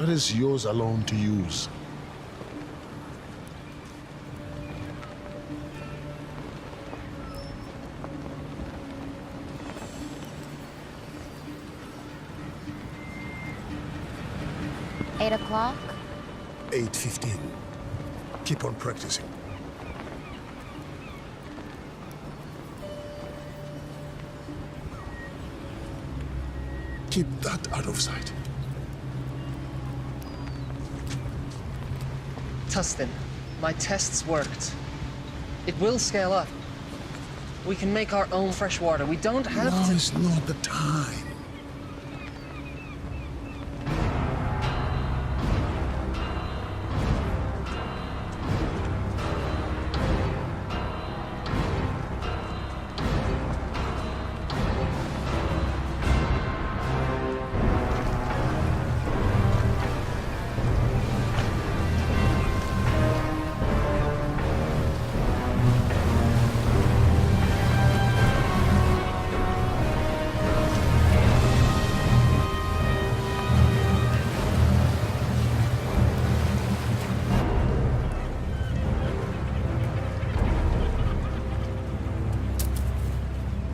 water is yours alone to use. Eight o'clock? 8:15. Keep on practicing. Keep that out of sight. Tustin, my tests worked. It will scale up. We can make our own fresh water. We don't have Now to... is not the time.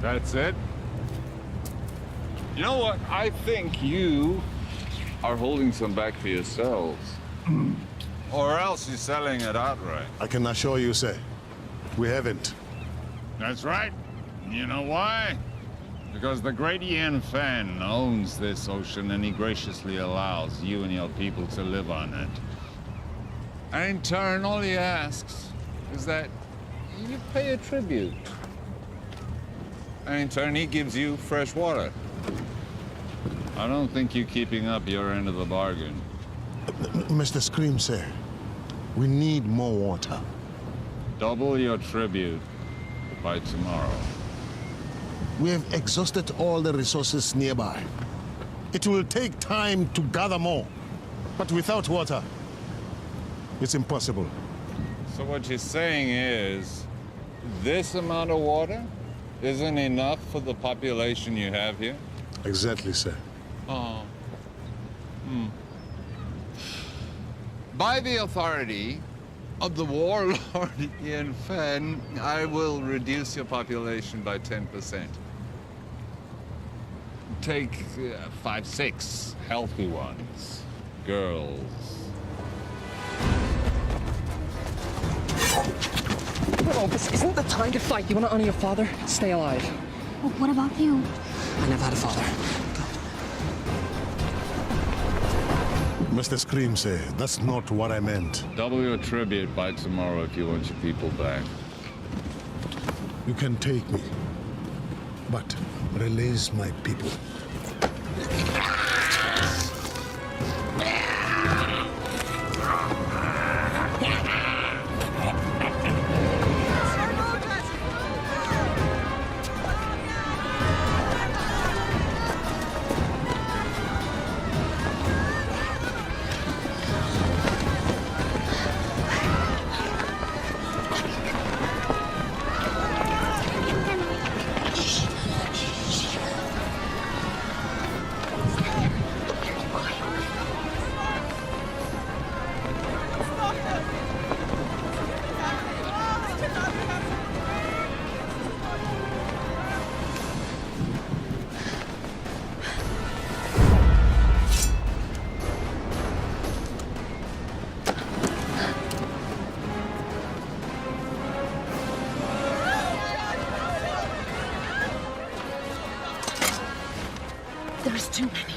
That's it? You know what? I think you are holding some back for yourselves. Or else you're selling it outright. I can assure you, sir, we haven't. That's right. You know why? Because the great Ian Fan owns this ocean and he graciously allows you and your people to live on it. And in turn, all he asks is that you pay a tribute. And in turn, he gives you fresh water. I don't think you're keeping up your end of the bargain. Mr. Scream, sir, we need more water. Double your tribute by tomorrow. We have exhausted all the resources nearby. It will take time to gather more, but without water, it's impossible. So what you're saying is, this amount of water isn't enough for the population you have here? Exactly, sir. Oh. By the authority of the warlord Ian Fan, I will reduce your population by 10%. Take 5, 6 healthy ones. Girls. No, this isn't the time to fight. You want to honor your father? Stay alive. Well, what about you? I never had a father. Mr. Scream, sir, that's not what I meant. Double your tribute by tomorrow if you want your people back. You can take me, but release my people. There's too many.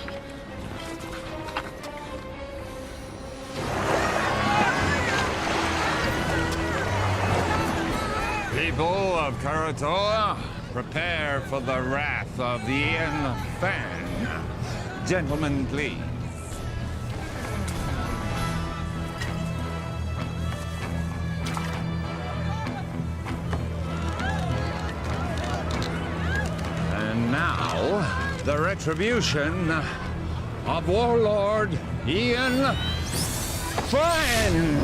People of Karatoa, prepare for the wrath of the Ian Fan. Gentlemen, please. And now, the retribution of Warlord Ian Fan.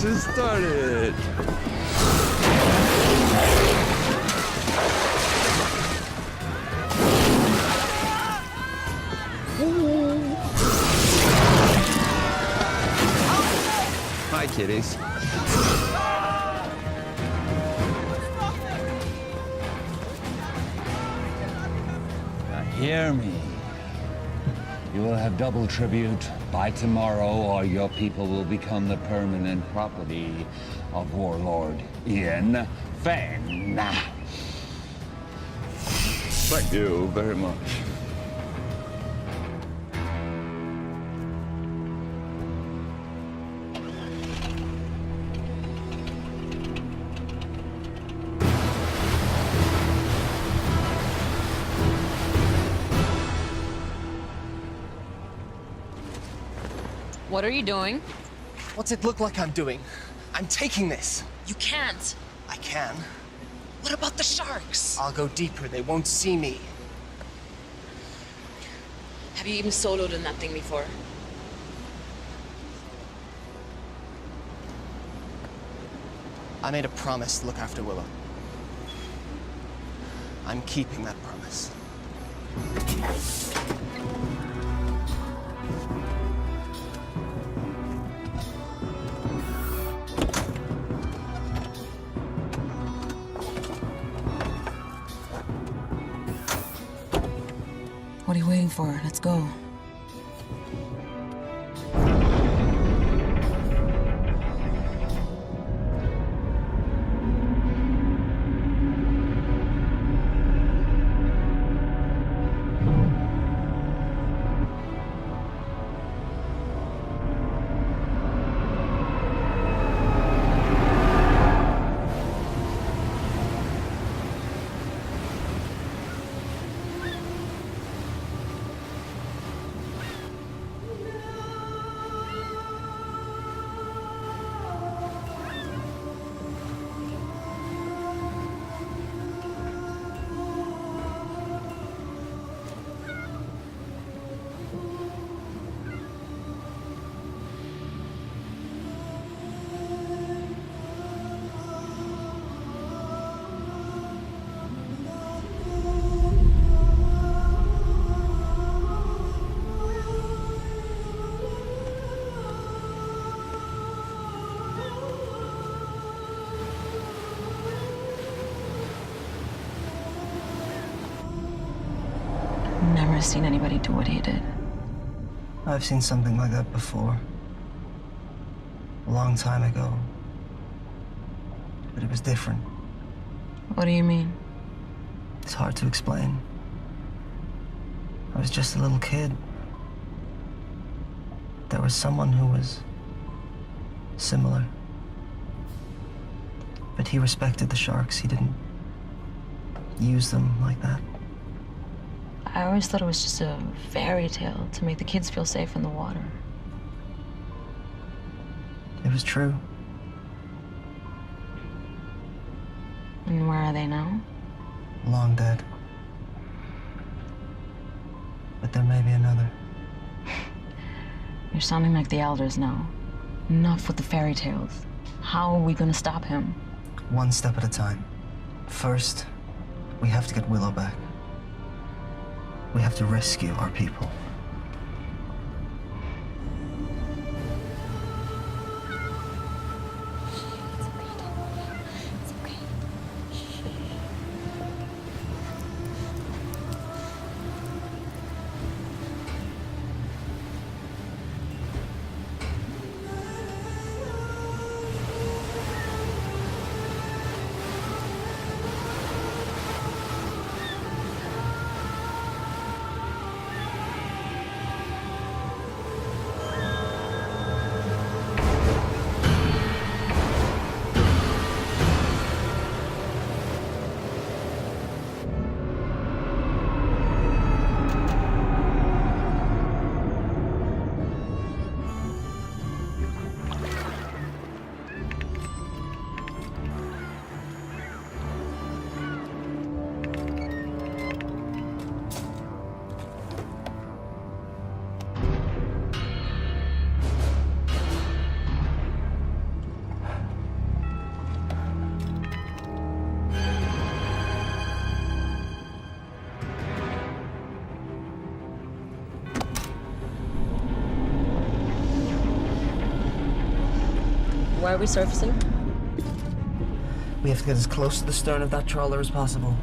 just started. Hi, kitties. Now hear me. You will have double tribute by tomorrow, or your people will become the permanent property of Warlord Ian Fenn. Thank you very much. What are you doing? What's it look like I'm doing? I'm taking this. You can't. I can. What about the sharks? I'll go deeper. They won't see me. Have you even soloed in that thing before? I made a promise to look after Willow. I'm keeping that promise. What are you waiting for? Let's go. Never seen anybody do what he did. I've seen something like that before. A long time ago. But it was different. What do you mean? It's hard to explain. I was just a little kid. There was someone who was similar. But he respected the sharks. He didn't use them like that. I always thought it was just a fairy tale to make the kids feel safe in the water. It was true. And where are they now? Long dead. But there may be another. You're sounding like the elders now. Enough with the fairy tales. How are we gonna stop him? One step at a time. First, we have to get Willow back. We have to rescue our people. Why are we surfacing? We have to get as close to the stern of that trawler as possible.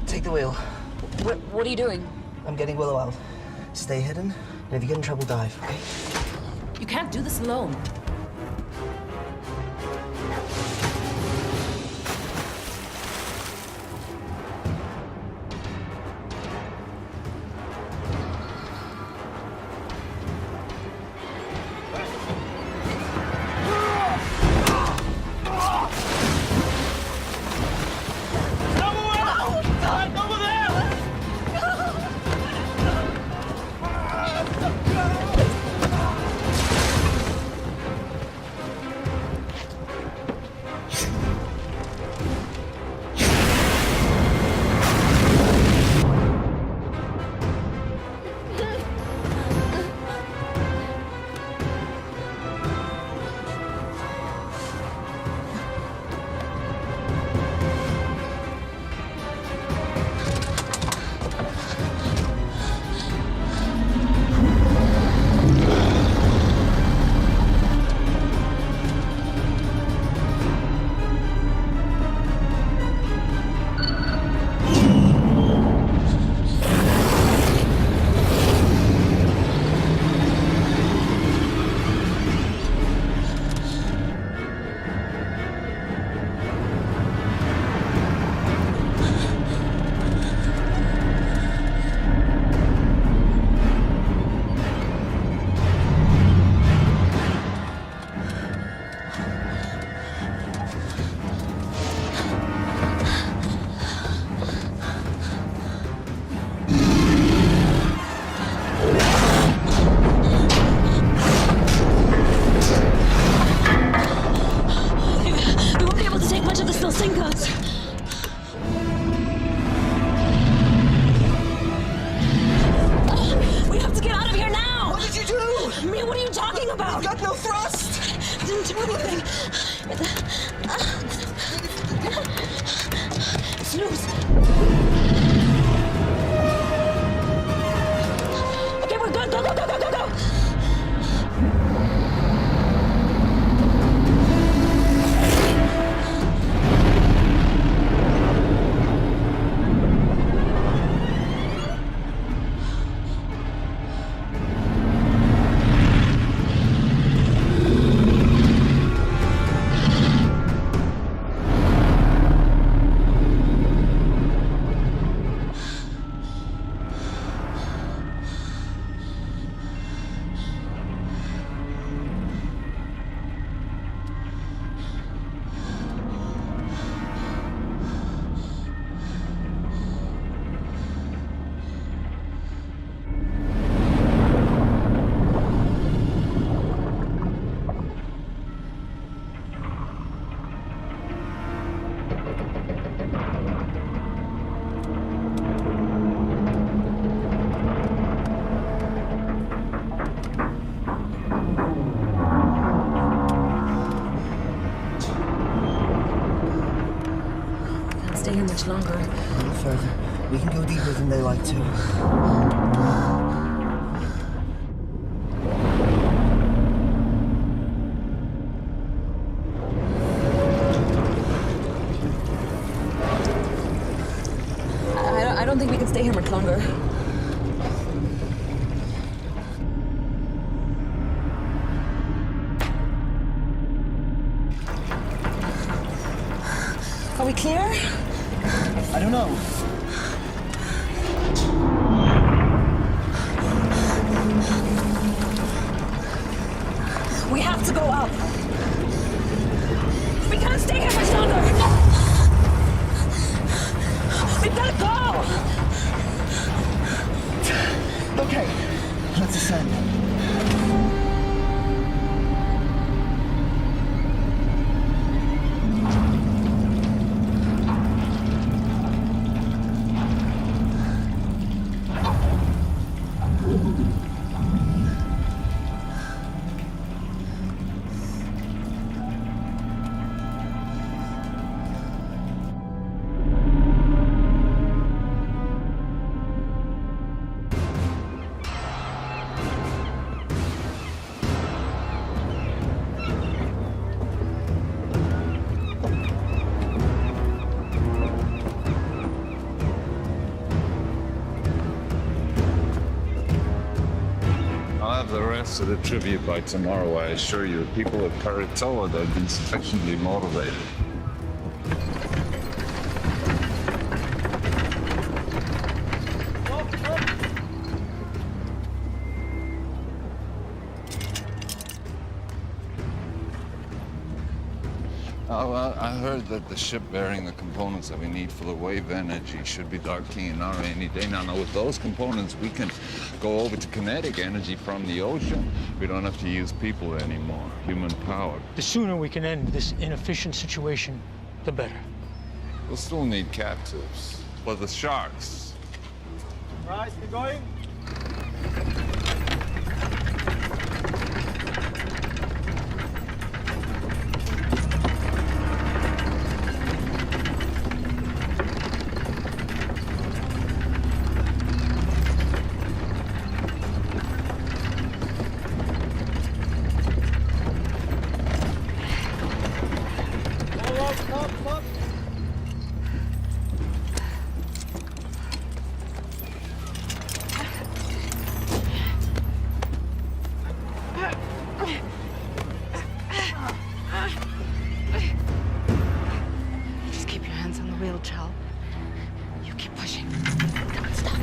Take the wheel. What are you doing? I'm getting Willow out. Stay hidden, and if you get in trouble, dive, okay? You can't do this alone. Stay here much longer. A little further. We can go deeper than they like to. I don't think we can stay here much longer. Are we clear? I don't know. We have to go up. We can't stay here much longer. We've got to go. Okay, let's ascend. rest of the tribute by tomorrow, I assure you, the people of Karatoa, they've been sufficiently motivated. Oh, well, I heard that the ship bearing the components that we need for the wave energy should be docking in our any day. Now, with those components, we can go over to kinetic energy from the ocean. We don't have to use people anymore, human power. The sooner we can end this inefficient situation, the better. We'll still need captives. But the sharks. Right, keep going. Stop. Just keep your hands on the wheel, Chal. You keep pushing. Don't stop.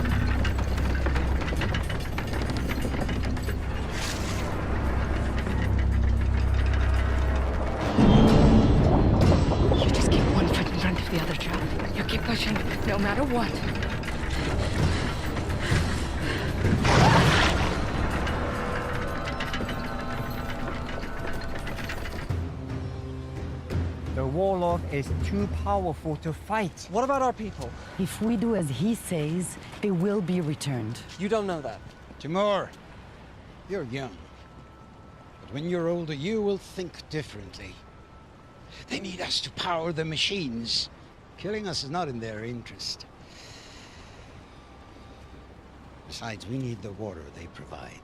You just keep one foot in front of the other, Chal. You keep pushing, no matter what. The warlock is too powerful to fight. What about our people? If we do as he says, they will be returned. You don't know that. Timur, you're young. But when you're older, you will think differently. They need us to power the machines. Killing us is not in their interest. Besides, we need the water they provide.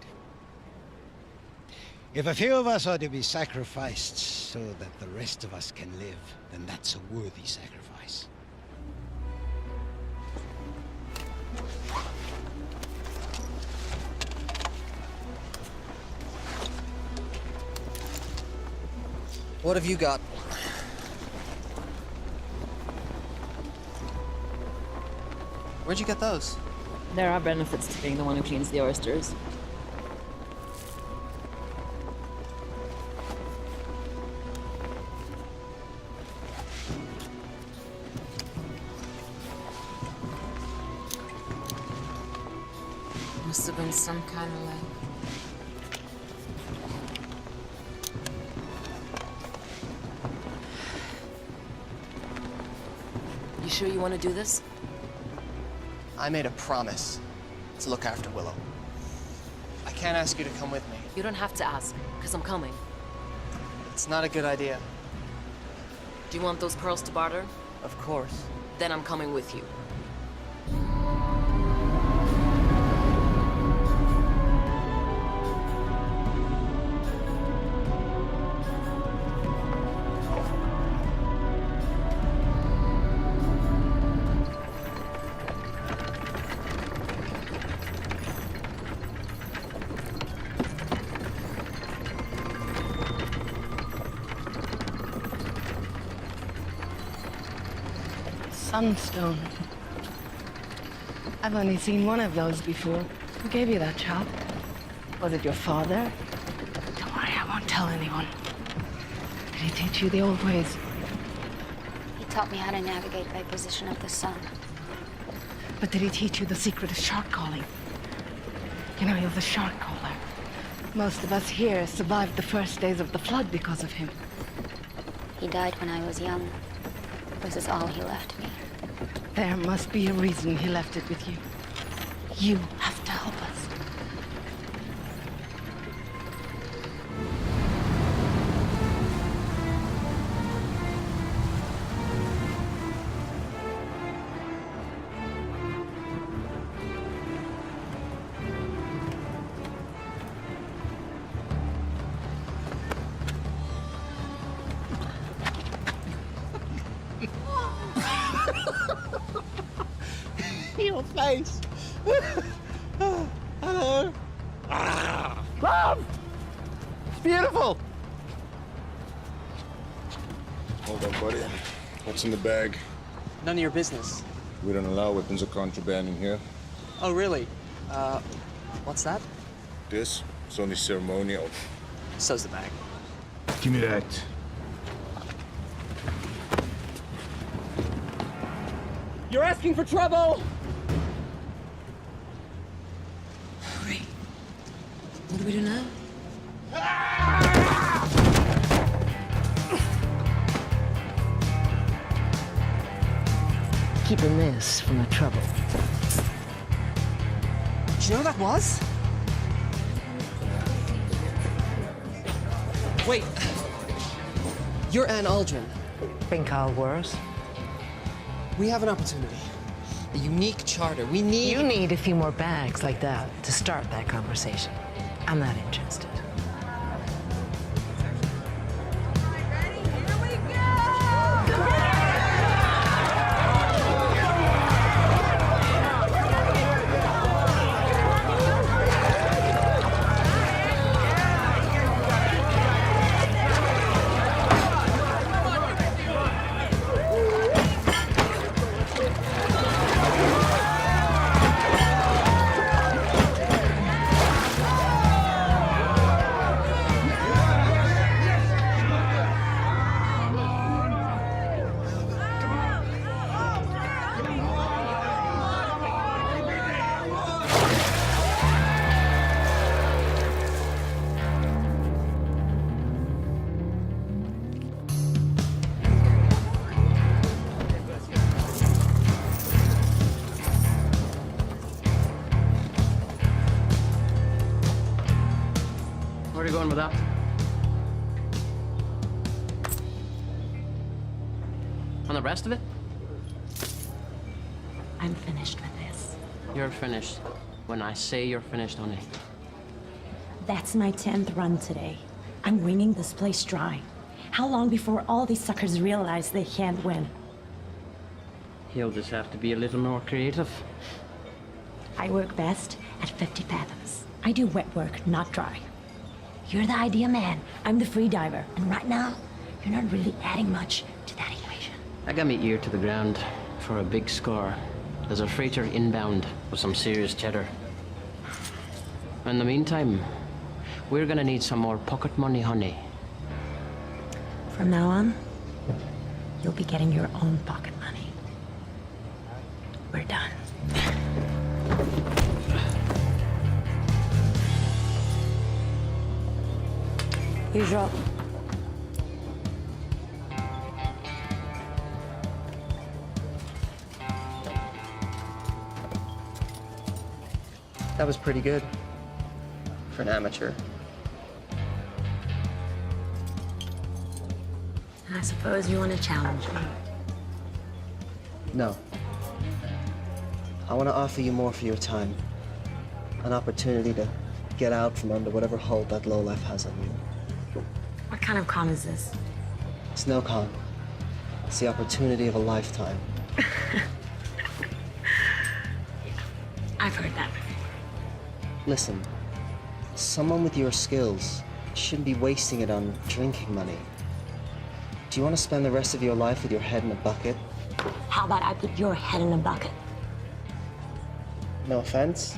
If a few of us are to be sacrificed so that the rest of us can live, then that's a worthy sacrifice. What have you got? Where'd you get those? There are benefits to being the one who cleans the oysters. Must have been some kind of like... You sure you want to do this? I made a promise to look after Willow. I can't ask you to come with me. You don't have to ask, because I'm coming. It's not a good idea. Do you want those pearls to barter? Of course. Then I'm coming with you. Sunstone. I've only seen one of those before. Who gave you that, child? Was it your father? Don't worry, I won't tell anyone. Did he teach you the old ways? He taught me how to navigate by position of the sun. But did he teach you the secret of shark calling? You know, he was a shark caller. Most of us here survived the first days of the flood because of him. He died when I was young. This is all he left me. There must be a reason he left it with you. You have to help us. Your face. Hello. Love! beautiful! Hold on, buddy. What's in the bag? None of your business. We don't allow weapons of contraband in here. Oh, really? What's that? This is only ceremonial. So's the bag. Give me that. You're asking for trouble! Great. What do we do now? Keeping this from the trouble. Do you know who that was? Wait. You're Anne Aldrin. Been called worse. We have an opportunity. A unique charter. We need... You need a few more bags like that to start that conversation. I'm not interested. Where are you going with that? And the rest of it? I'm finished with this. You're finished. When I say you're finished, honey. That's my 10th run today. I'm wringing this place dry. How long before all these suckers realize they can't win? He'll just have to be a little more creative. I work best at 50 fathoms. I do wet work, not dry. You're the idea man. I'm the free diver. And right now, you're not really adding much to that equation. I got me ear to the ground for a big score. There's a freighter inbound with some serious cheddar. In the meantime, we're gonna need some more pocket money, honey. From now on, you'll be getting your own pocket money. We're done. Usual. That was pretty good for an amateur. I suppose you want to challenge me. No. I want to offer you more for your time. An opportunity to get out from under whatever hold that lowlife has on you. What kind of con is this? It's no con. It's the opportunity of a lifetime. I've heard that. Listen, someone with your skills shouldn't be wasting it on drinking money. Do you want to spend the rest of your life with your head in a bucket? How about I put your head in a bucket? No offense,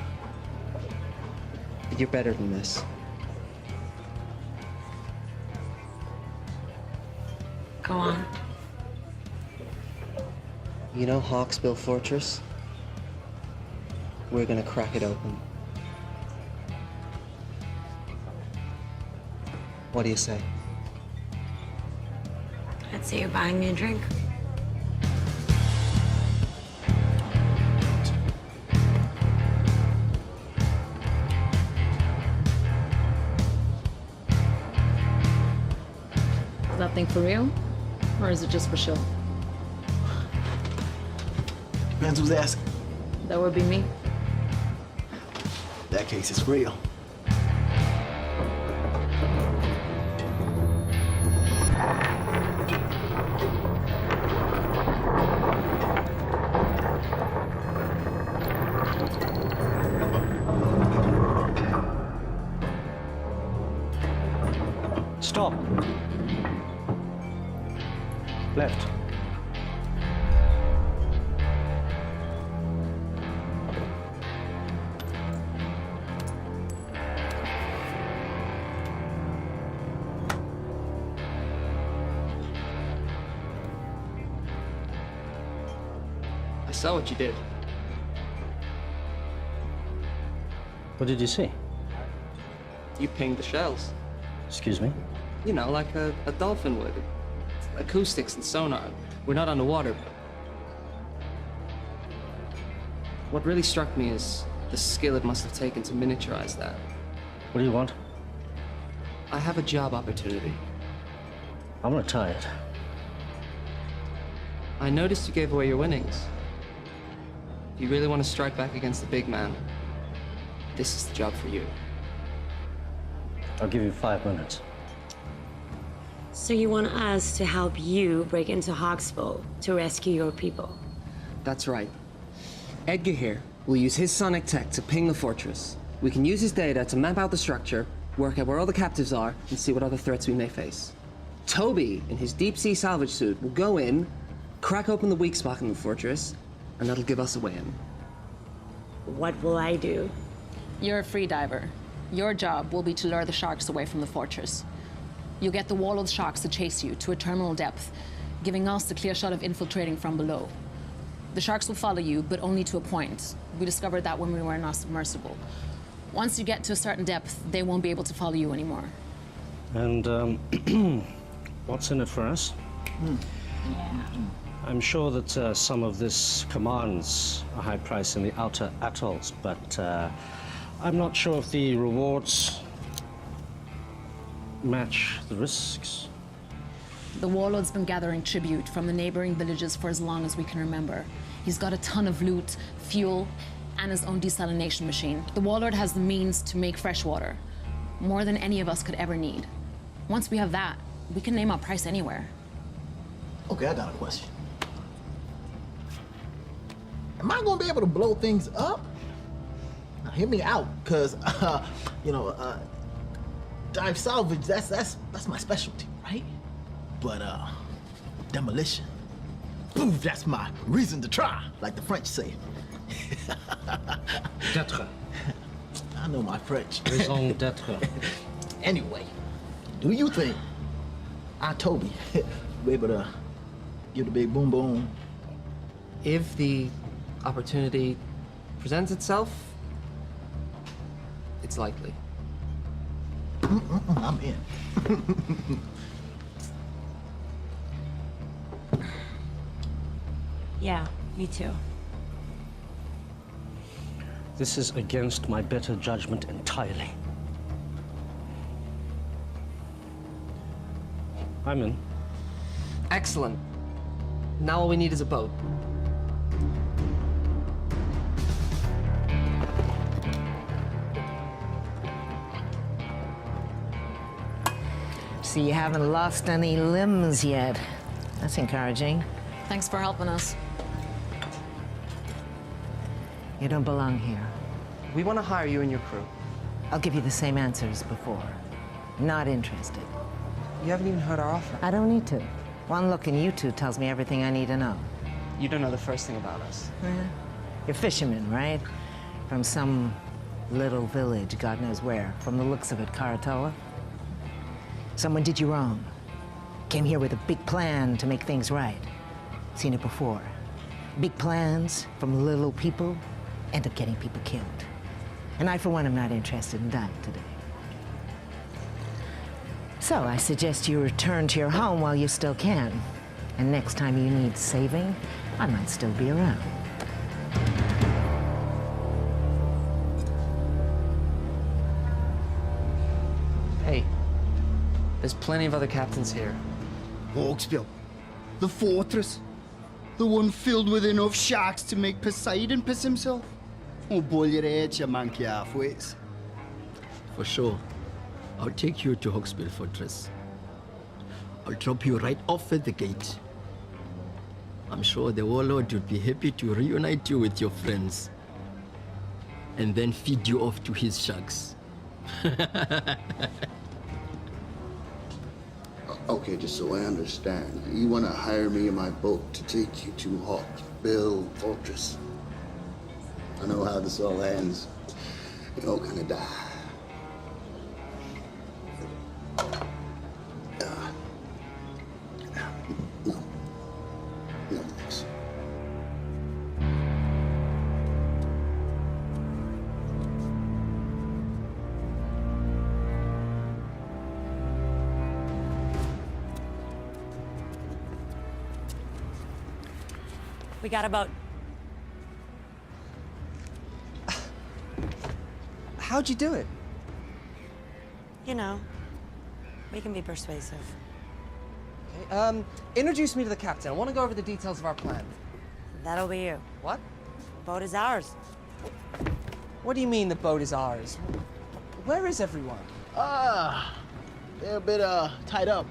but you're better than this. Go on. You know Hawksbill Fortress? We're gonna crack it open. What do you say? I'd say you're buying me a drink. Is that thing for real? Or is it just for show? Depends who's asking. That would be me. In that case, it's real. Left. I saw what you did. What did you see? You pinged the shells. Excuse me? You know, like a dolphin would. Acoustics and sonar. We're not underwater. What really struck me is the skill it must have taken to miniaturize that. What do you want? I have a job opportunity. I'm retired. I noticed you gave away your winnings. If you really want to strike back against the big man, this is the job for you. I'll give you 5 minutes. So you want us to help you break into Hawksville to rescue your people? That's right. Edgar here will use his sonic tech to ping the fortress. We can use his data to map out the structure, work out where all the captives are, and see what other threats we may face. Toby, in his deep-sea salvage suit, will go in, crack open the weak spot in the fortress, and that'll give us a way in. What will I do? You're a free diver. Your job will be to lure the sharks away from the fortress. You'll get the wall-load sharks to chase you to a terminal depth, giving us the clear shot of infiltrating from below. The sharks will follow you, but only to a point. We discovered that when we were in our submersible. Once you get to a certain depth, they won't be able to follow you anymore. And, what's in it for us? I'm sure that some of this commands a high price in the outer atolls, but I'm not sure if the rewards match the risks. The warlord's been gathering tribute from the neighboring villages for as long as we can remember. He's got a ton of loot, fuel, and his own desalination machine. The warlord has the means to make fresh water, more than any of us could ever need. Once we have that, we can name our price anywhere. Okay, I got a question. Am I gonna be able to blow things up? Now, hear me out, cause dive salvage, that's my specialty, right? But demolition, boom, that's my reason to try, like the French say. D'être. I know my French. Raison d'être. Anyway, do you think Toby be able to give the big boom boom? If the opportunity presents itself, it's likely. I'm in. Yeah, me too. This is against my better judgment entirely. I'm in. Excellent. Now all we need is a boat. So you haven't lost any limbs yet. That's encouraging. Thanks for helping us. You don't belong here. We want to hire you and your crew. I'll give you the same answer as before. Not interested. You haven't even heard our offer. I don't need to. One look in you two tells me everything I need to know. You don't know the first thing about us. You're fishermen, right? From some little village, God knows where. From the looks of it, Karatoa. Someone did you wrong. Came here with a big plan to make things right. Seen it before. Big plans from little people end up getting people killed. And I, for one, am not interested in dying today. So I suggest you return to your home while you still can. And next time you need saving, I might still be around. Hey, there's plenty of other captains here. Hawksville, the fortress, the one filled with enough sharks to make Poseidon piss himself. Oh, boil your head, you monkey halfways. For sure. I'll take you to Hawksville Fortress. I'll drop you right off at the gate. I'm sure the warlord would be happy to reunite you with your friends. And then feed you off to his sharks. Okay, just so I understand, you want to hire me in my boat to take you to Hawksbill Fortress. I know how this all ends. You all gonna die. No, thanks. We got a boat. How'd you do it? You know, we can be persuasive. Okay, introduce me to the captain. I want to go over the details of our plan. That'll be you. What? The boat is ours. What do you mean the boat is ours? Where is everyone? They're a bit, tied up.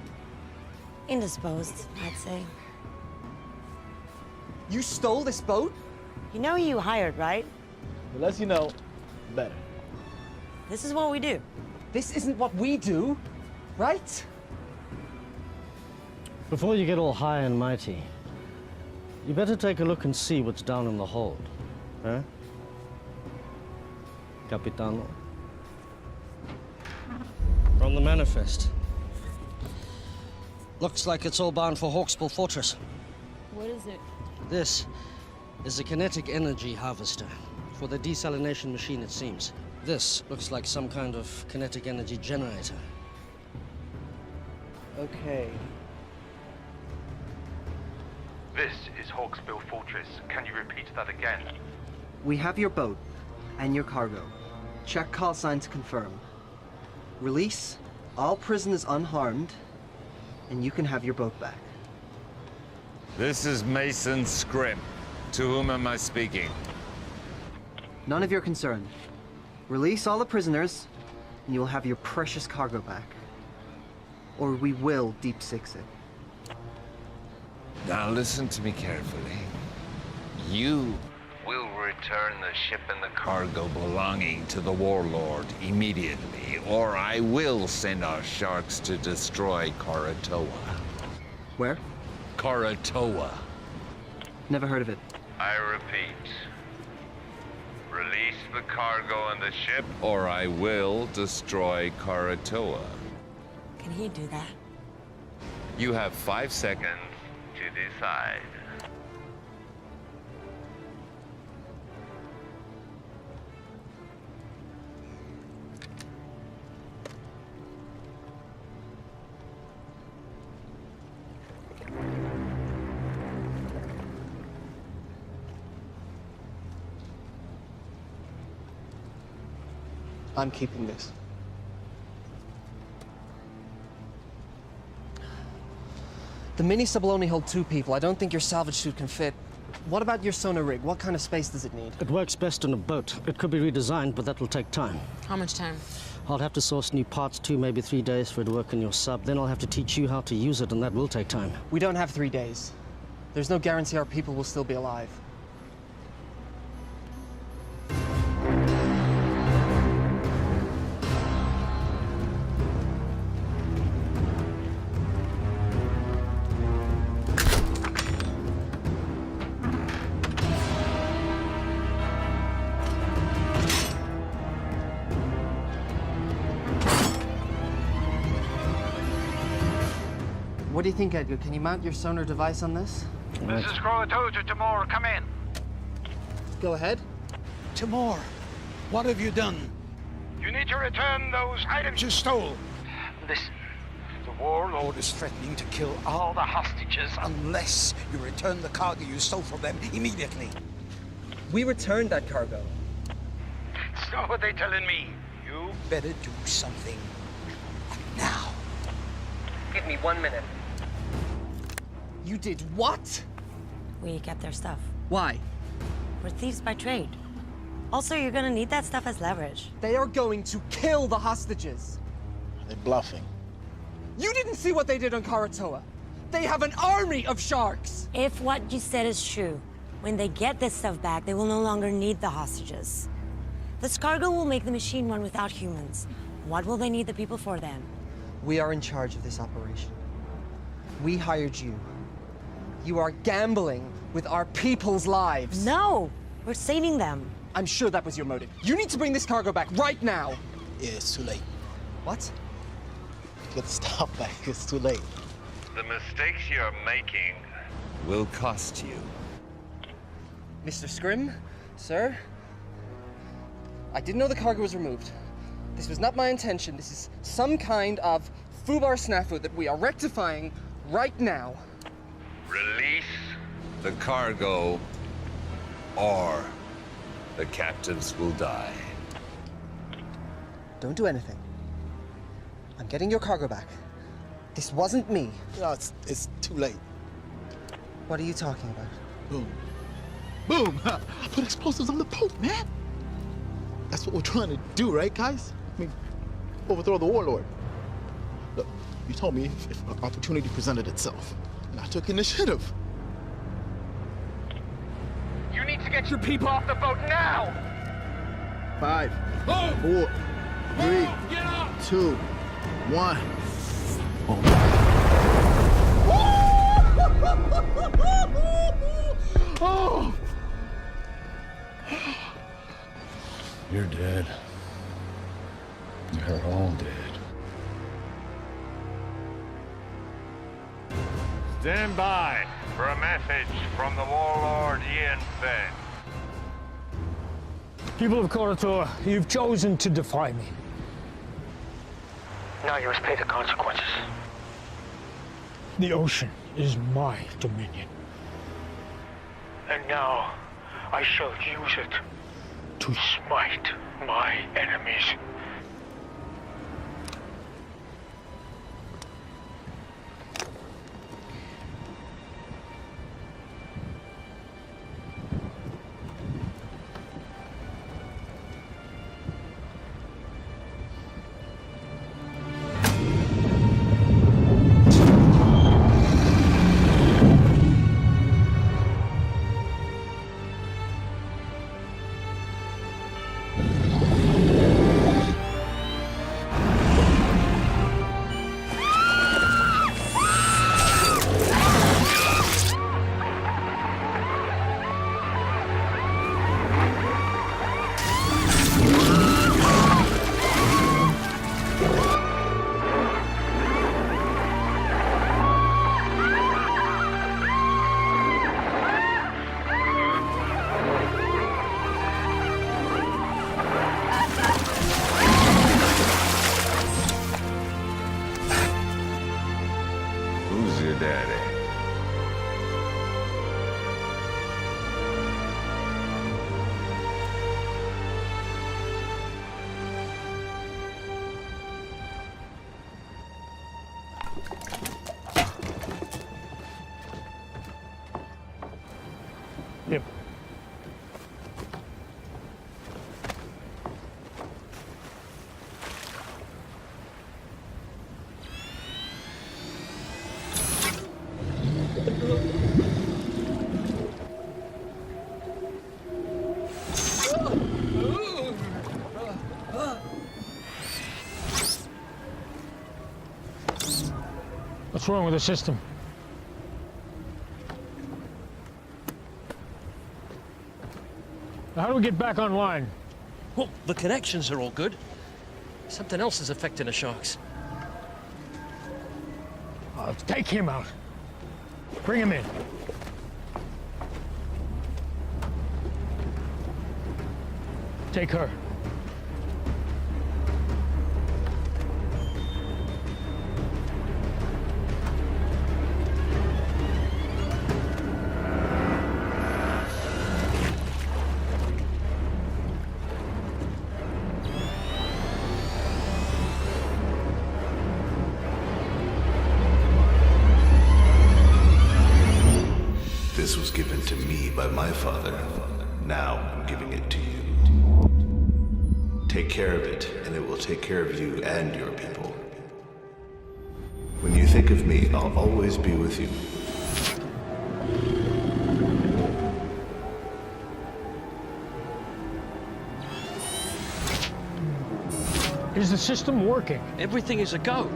Indisposed, I'd say. You stole this boat? You know who you hired, right? The less you know, the better. This is what we do. This isn't what we do, right? Before you get all high and mighty, you better take a look and see what's down in the hold. Huh? Capitano? From the manifest. Looks like it's all bound for Hawksbill Fortress. What is it? This is a kinetic energy harvester for the desalination machine, it seems. This looks like some kind of kinetic energy generator. Okay. This is Hawksbill Fortress. Can you repeat that again? We have your boat and your cargo. Check call sign to confirm. Release all prisoners unharmed, and you can have your boat back. This is Mason Script. To whom am I speaking? None of your concern. Release all the prisoners, and you will have your precious cargo back. Or we will deep six it. Now listen to me carefully. You will return the ship and the cargo belonging to the warlord immediately, or I will send our sharks to destroy Karatoa. Where? Karatoa. Never heard of it. I repeat. Release the cargo and the ship. Or I will destroy Karatoa. Can he do that? You have 5 seconds To decide. I'm keeping this. The mini sub will only hold 2 people. I don't think your salvage suit can fit. What about your sonar rig? What kind of space does it need? It works best on a boat. It could be redesigned, but that will take time. How much time? I'll have to source new parts, 2, maybe 3 days for it to work on your sub. Then I'll have to teach you how to use it, and that will take time. We don't have 3 days. There's no guarantee our people will still be alive. What do you think, Edgar? Can you mount your sonar device on this? This is Croatoa to Timor. Come in. Go ahead. Timor, what have you done? You need to return those items you stole. Listen, the warlord is threatening to kill all the hostages unless you return the cargo you stole from them immediately. We returned that cargo. It's not what they're telling me. You better do something now. Give me 1 minute. You did what? We kept their stuff. Why? We're thieves by trade. Also, you're gonna need that stuff as leverage. They are going to kill the hostages. They're bluffing. You didn't see what they did on Karatoa. They have an army of sharks. If what you said is true, when they get this stuff back, they will no longer need the hostages. This cargo will make the machine run without humans. What will they need the people for then? We are in charge of this operation. We hired you. You are gambling with our people's lives. No, we're saving them. I'm sure that was your motive. You need to bring this cargo back right now. Yeah, it's too late. What? Get the stuff back. It's too late. The mistakes you're making will cost you. Mr. Scrim, sir, I didn't know the cargo was removed. This was not my intention. This is some kind of foobar snafu that we are rectifying right now. Release the cargo, or the captives will die. Don't do anything. I'm getting your cargo back. This wasn't me. No, it's too late. What are you talking about? Boom. Boom! I put explosives on the boat, man! That's what we're trying to do, right, guys? I mean, overthrow the warlord. Look, you told me if an opportunity presented itself, and I took initiative. You need to get your people off the boat now! 5, 4, 3, 2, 1. Oh! You're dead. You're all dead. Stand by for a message from the warlord Ian Fenn. People of Karator, you've chosen to defy me. Now you must pay the consequences. The ocean is my dominion. And now I shall use it to smite my enemies. Who's your daddy? Yep. What's wrong with the system? How do we get back online? Well, the connections are all good. Something else is affecting the sharks. Take him out. Bring him in. Take her. This was given to me by my father. Now I'm giving it to you. Take care of it, and it will take care of you and your people. When you think of me, I'll always be with you. Is the system working? Everything is a go.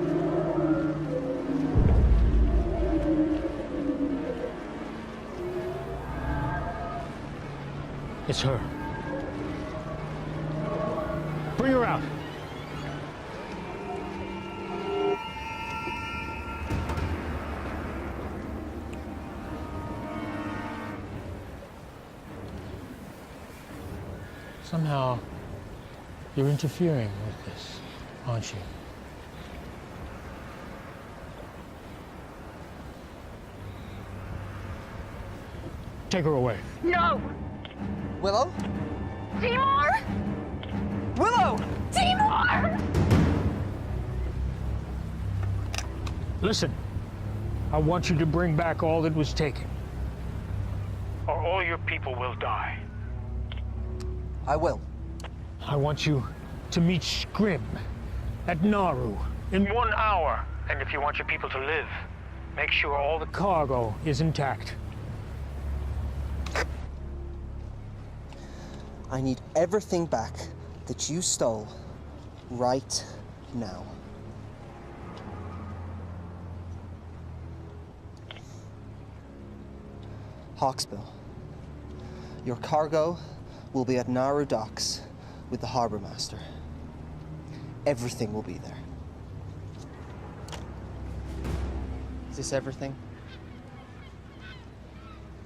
It's her. Bring her out. Somehow, you're interfering with this, aren't you? Take her away. No! Willow? Timur! Willow! Timur! Listen, I want you to bring back all that was taken, or all your people will die. I will. I want you to meet Scrim at Naru in 1 hour. And if you want your people to live, make sure all the cargo is intact. I need everything back that you stole right now. Hawksbill, your cargo will be at Naru docks with the harbor master. Everything will be there. Is this everything?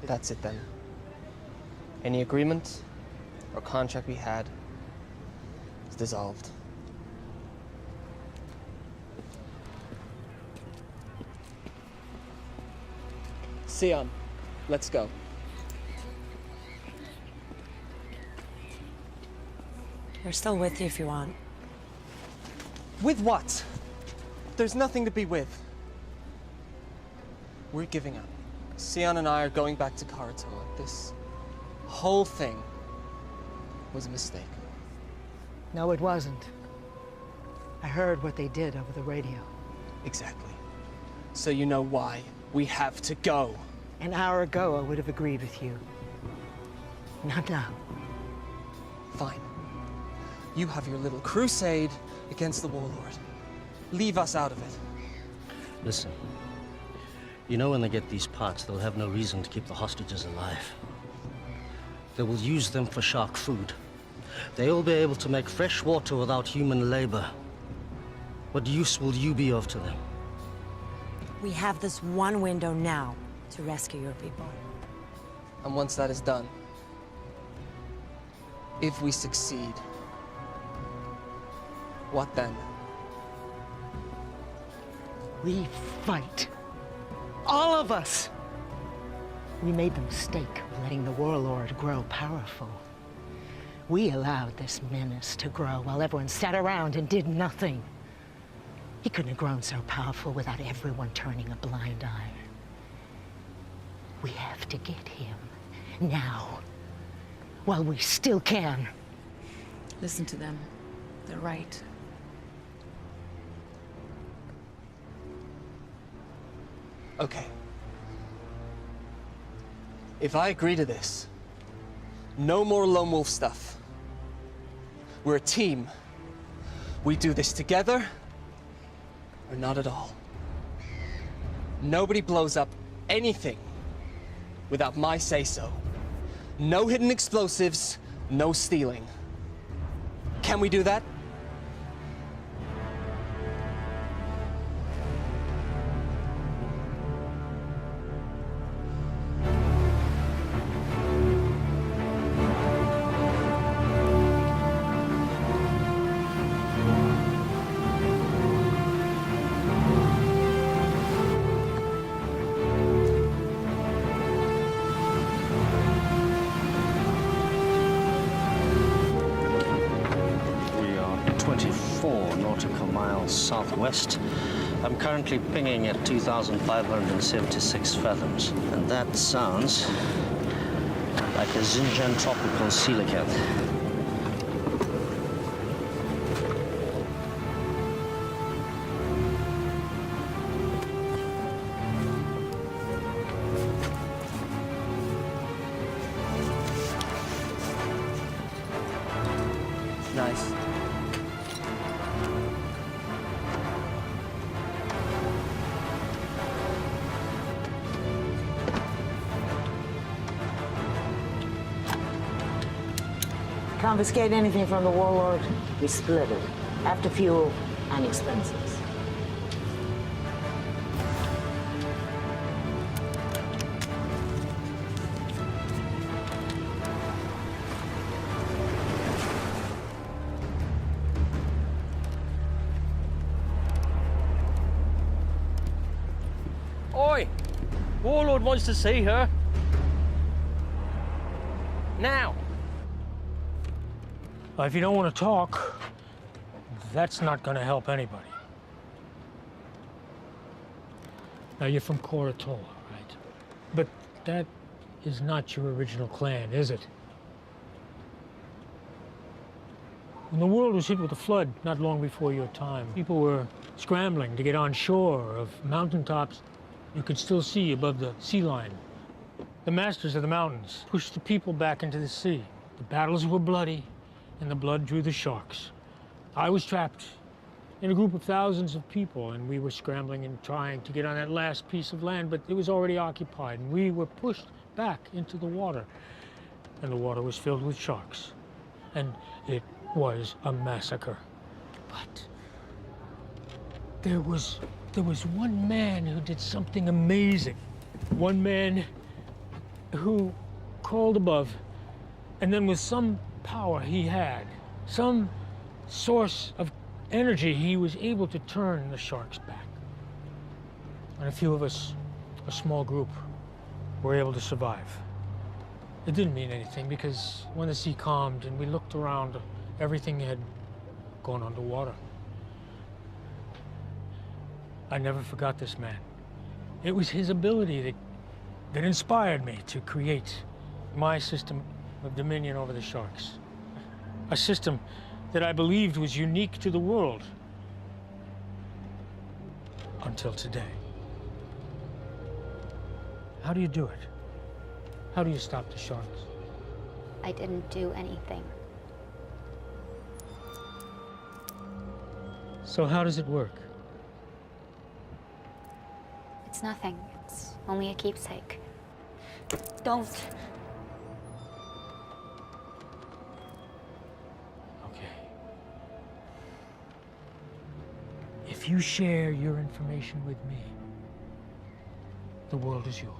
That's it then. Any agreement or contract we had is dissolved. Sion, let's go. We're still with you if you want. With what? There's nothing to be with. We're giving up. Sion and I are going back to Karatoa. This whole thing was a mistake. No, it wasn't. I heard what they did over the radio. Exactly. So you know why we have to go. An hour ago, I would have agreed with you. Not now. Fine. You have your little crusade against the Warlord. Leave us out of it. Listen, you know when they get these parts, they'll have no reason to keep the hostages alive. They will use them for shark food. They'll be able to make fresh water without human labor. What use will you be of to them? We have this one window now to rescue your people. And once that is done, if we succeed, what then? We fight. All of us. We made the mistake of letting the Warlord grow powerful. We allowed this menace to grow while everyone sat around and did nothing. He couldn't have grown so powerful without everyone turning a blind eye. We have to get him now, while we still can. Listen to them. They're right. Okay. If I agree to this, no more lone wolf stuff. We're a team. We do this together, or not at all. Nobody blows up anything without my say-so. No hidden explosives, no stealing. Can we do that? Southwest. I'm currently pinging at 2,576 fathoms, and that sounds like a Xinjiang tropical coelacanth. Nice. Confiscate anything from the warlord, we split it. After fuel and expenses. Oi! Warlord wants to see her. Now. Well, if you don't want to talk, that's not going to help anybody. Now, you're from Koratola, right? But that is not your original clan, is it? When the world was hit with a flood not long before your time, people were scrambling to get on shore of mountaintops you could still see above the sea line. The masters of the mountains pushed the people back into the sea. The battles were bloody, and the blood drew the sharks. I was trapped in a group of thousands of people, and we were scrambling and trying to get on that last piece of land, but it was already occupied, and we were pushed back into the water. And the water was filled with sharks. And it was a massacre. But there was one man who did something amazing. One man who crawled above, and then with some power he had, some source of energy, he was able to turn the sharks back. And a few of us, a small group, were able to survive. It didn't mean anything because when the sea calmed and we looked around, everything had gone underwater. I never forgot this man. It was his ability that inspired me to create my system of dominion over the sharks. A system that I believed was unique to the world. Until today. How do you do it? How do you stop the sharks? I didn't do anything. So how does it work? It's nothing. It's only a keepsake. Don't. Okay. If you share your information with me, the world is yours.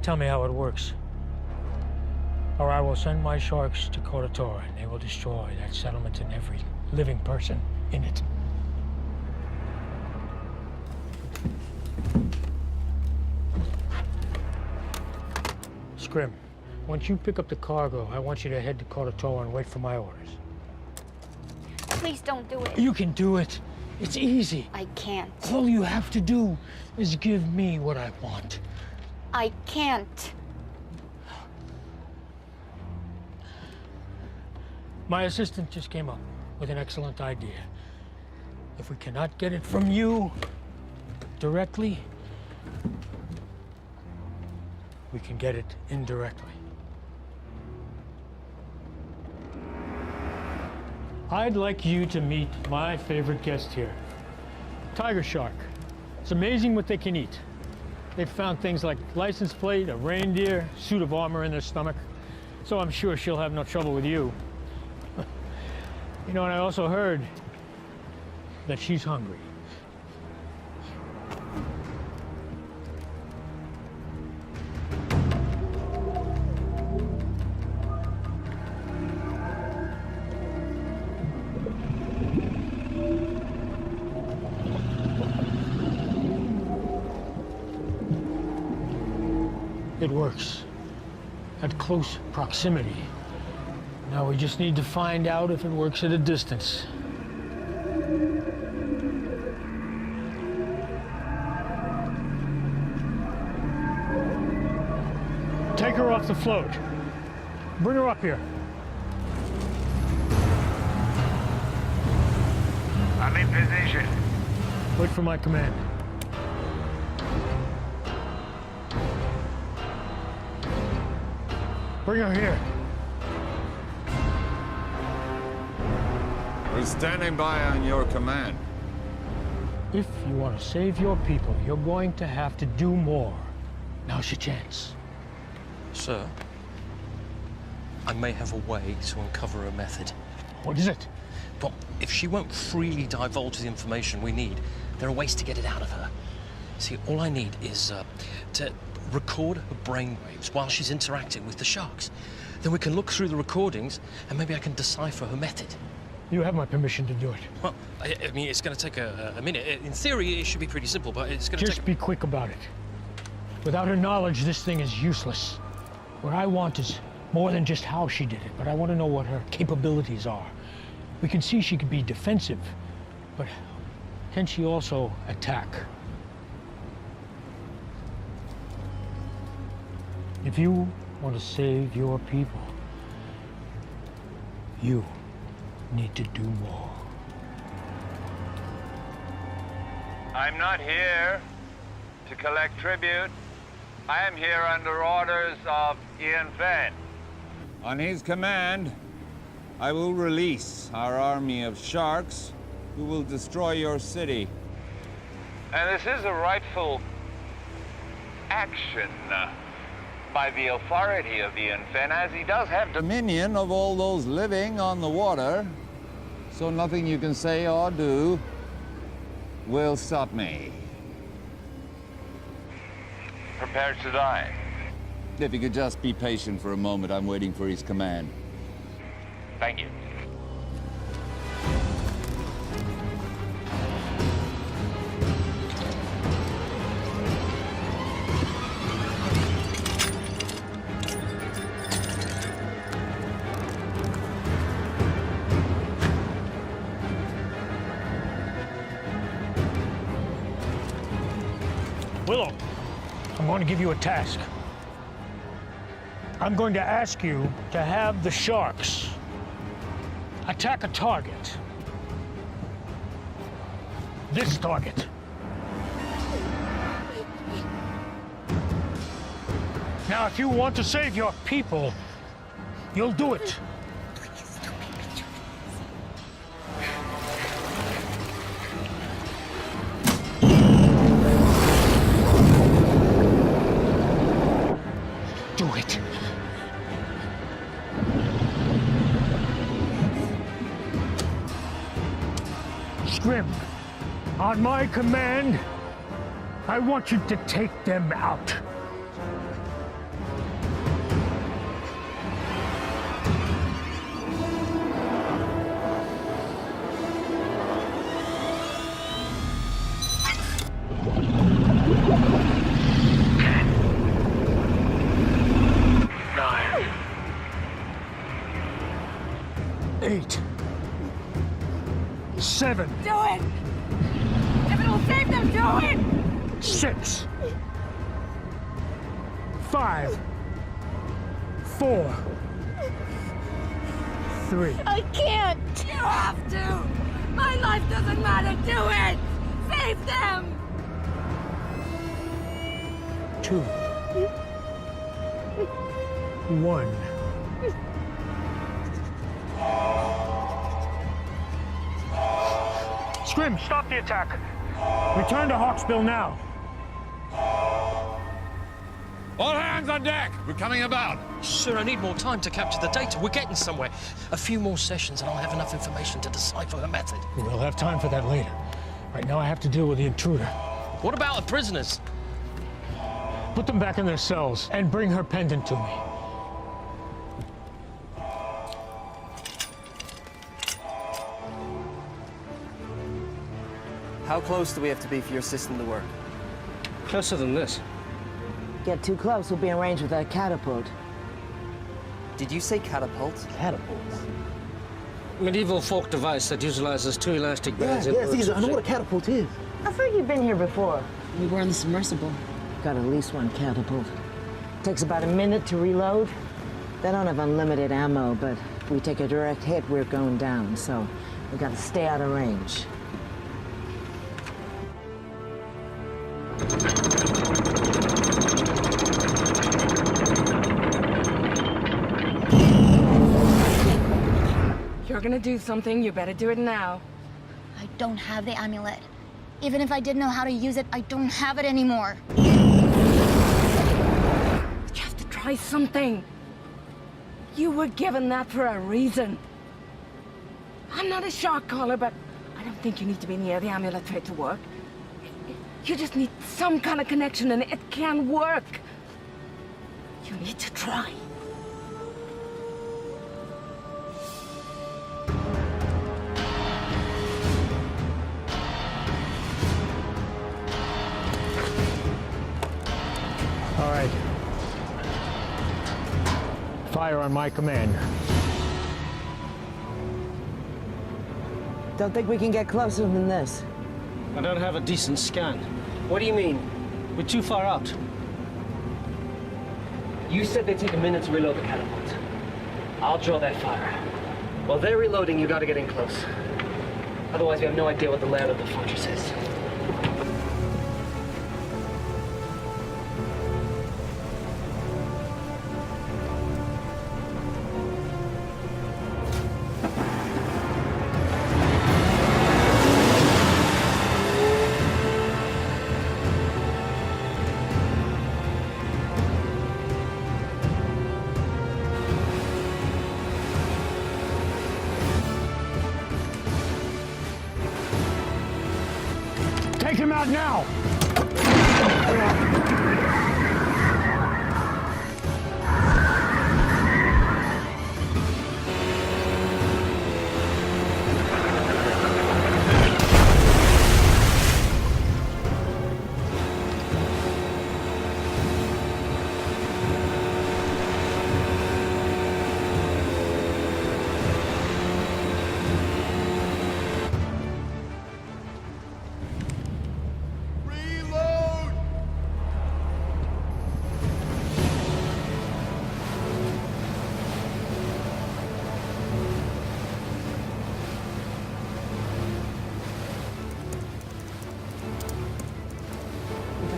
Tell me how it works, or I will send my sharks to Koratola, and they will destroy that settlement and every living person in it. Scrim, once you pick up the cargo, I want you to head to Koratola and wait for my orders. Please don't do it. You can do it. It's easy. I can't. All you have to do is give me what I want. I can't. My assistant just came up with an excellent idea. If we cannot get it from you directly, we can get it indirectly. I'd like you to meet my favorite guest here, tiger shark. It's amazing what they can eat. They've found things like license plate, a reindeer, suit of armor in their stomach. So I'm sure she'll have no trouble with you. You know, and I also heard that she's hungry. It works at close proximity. Now we just need to find out if it works at a distance. Take her off the float. Bring her up here. I'm in position. Wait for my command. Bring her here. We're standing by on your command. If you want to save your people, you're going to have to do more. Now's your chance. Sir, I may have a way to uncover her method. What is it? Well, if she won't freely divulge the information we need, there are ways to get it out of her. See, all I need is to record her brainwaves while she's interacting with the sharks. Then we can look through the recordings and maybe I can decipher her method. You have my permission to do it. Well, I mean, it's going to take a minute. In theory, it should be pretty simple, but it's going to take... Just be quick about it. Without her knowledge, this thing is useless. What I want is more than just how she did it, but I want to know what her capabilities are. We can see she could be defensive, but can she also attack? If you want to save your people, you need to do more. I'm not here to collect tribute. I am here under orders of Ian Fenn. On his command, I will release our army of sharks who will destroy your city. And this is a rightful action by the authority of Ian Fenn, as he does have Dominion of all those living on the water, so nothing you can say or do will stop me. prepared to die. If you could just be patient for a moment, I'm waiting for his command. Thank you. Willow, I'm going to give you a task. I'm going to ask you to have the sharks attack a target. This target. Now, if you want to save your people, you'll do it. Do it. Scrim, on my command, I want you to take them out. Eight. 7. Do it! If it'll save them, do it! 6. 5. 4. 3. I can't! You have to! My life doesn't matter, do it! Save them! 2. 1. Scrim, stop the attack. Return to Hawksbill now. All hands on deck! We're coming about. Sir, I need more time to capture the data. We're getting somewhere. A few more sessions and I'll have enough information to decipher her method. We'll have time for that later. Right now I have to deal with the intruder. What about the prisoners? Put them back in their cells and bring her pendant to me. How close do we have to be for your system to work? Closer than this. Get too close, we'll be in range with that catapult. Did you say catapult? Catapult? Medieval folk device that utilizes two elastic bands. Yeah, Caesar, I know what a catapult is. I thought you'd been here before. We were on the submersible. Got at least one catapult. Takes about a minute to reload. They don't have unlimited ammo, but if we take a direct hit, we're going down, so we gotta stay out of range. You're you're gonna do something, you better do it now. I don't have the amulet. Even if I did know how to use it, I don't have it anymore. You have to try something. You were given that for a reason. I'm not a shark caller, but I don't think you need to be near the amulet for it to work. You just need some kind of connection, and it can work. You need to try. All right. Fire on my command. Don't think we can get closer than this. I don't have a decent scan. What do you mean? We're too far out. You said they take a minute to reload the catapult. I'll draw that fire. While they're reloading, you gotta get in close. Otherwise, we have no idea what the layout of the fortress is. Take him out now!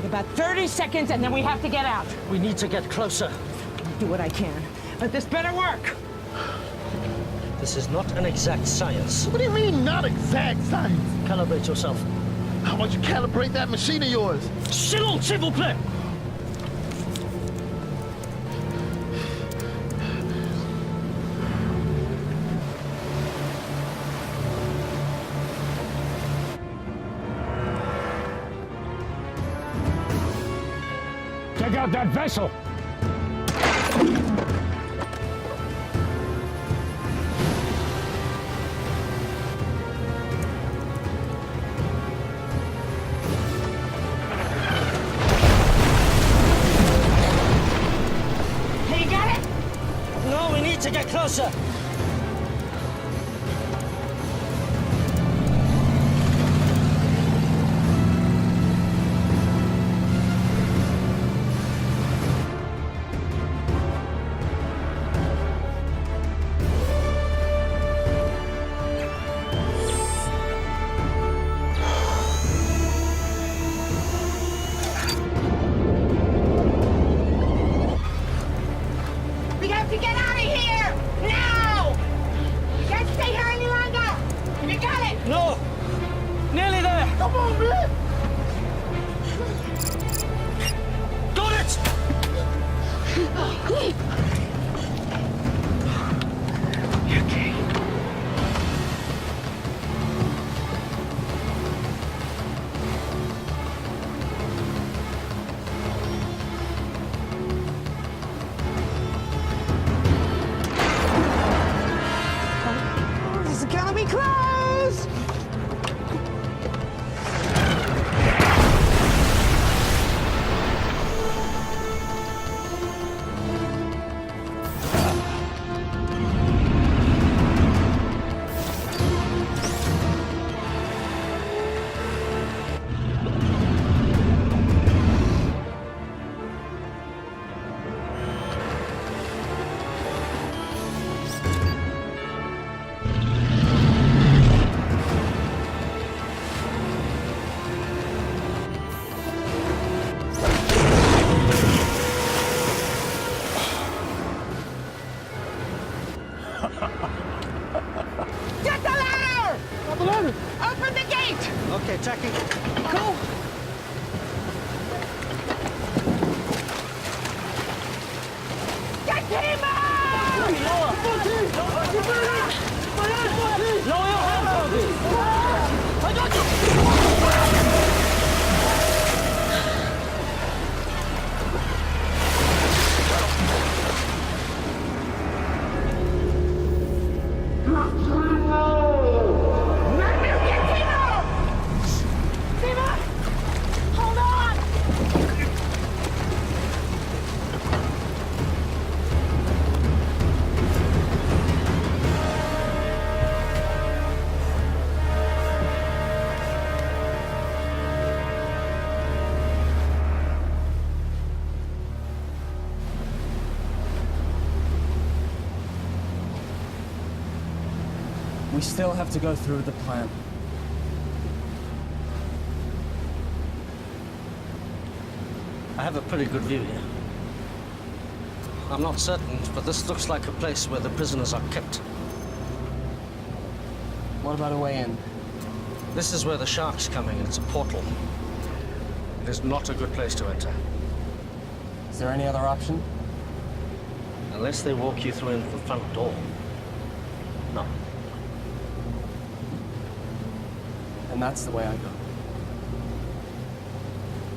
About 30 seconds, and then we have to get out. We need to get closer. I'll do what I can, but this better work. This is not an exact science. What do you mean, not exact science? Calibrate yourself. How about you calibrate that machine of yours? Silence, s'il vous plaît! Take out that vessel! Hey, you got it? No, we need to get closer. We have to get out of here! Now! You can't stay here any longer! You got it! No! Nearly there! Come on, man! Got it! Okay. This is gonna be close! We still have to go through with the plan. I have a pretty good view here. I'm not certain, but this looks like a place where the prisoners are kept. What about a way in? This is where the shark's coming, and it's a portal. It is not a good place to enter. Is there any other option? Unless they walk you through into the front door. No. And that's the way I go.